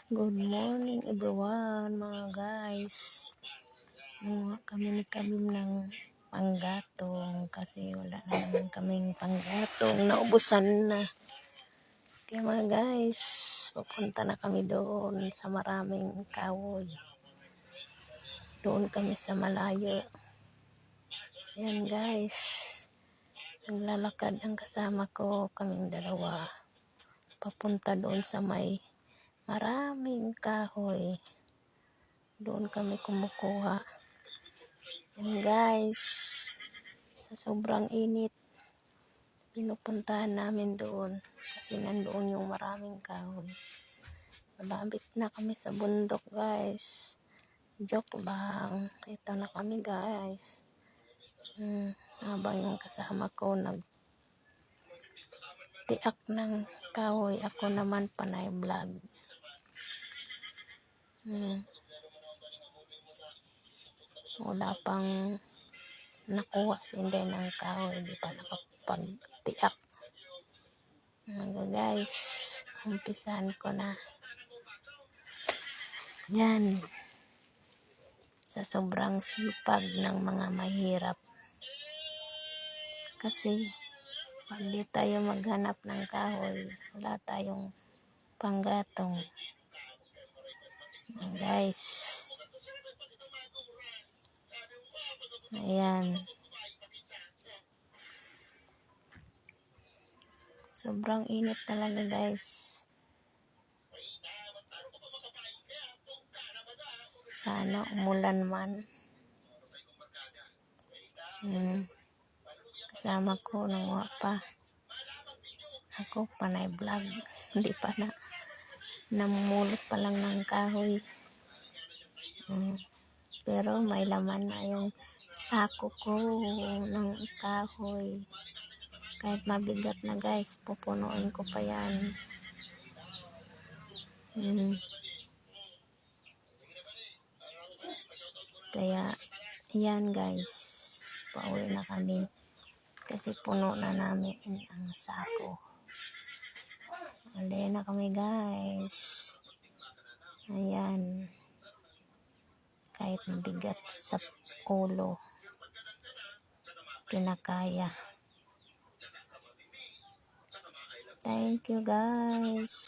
Good morning everyone mga guys. Kami ng panggatong kasi wala na naman kaming panggatong. Naubusan na. Kaya mga guys, pupunta na kami doon sa maraming kahoy. Doon kami sa malayo. Yan guys. Naglalakad ang kasama ko, kaming dalawa. Papunta doon sa may maraming kahoy. Doon kami kumukuha. Yan guys, sa sobrang init, pinupuntahan namin doon kasi nandoon yung maraming kahoy. Malapit na kami sa bundok guys. Joke lang. Ito na kami guys. Habang yung kasama ko nagtiak ng kahoy, ako naman panay vlog. Wala pang nakuha si Inday ng kahoy, di pa nakapagtiak. Mga guys, umpisahan ko na. Yan. Sa sobrang sipag ng mga mahirap. Kasi pag di tayo maghanap ng kahoy, wala tayong panggatong. Yan guys. Ayan. Sobrang init talaga guys. Sana umulan man. Kasama ko nanguha pa. Ako panay vlog. Hindi pa namumulot pa lang ng kahoy. Pero may laman na yung sako ko ng kahoy. Kahit mabigat na guys, pupunuin ko pa yan. Kaya yan guys, pauwi na kami kasi puno na namin ang sako. Pauwi na kami guys. Ayan, kahit mabigat sa ulo, kinakaya. Thank you guys.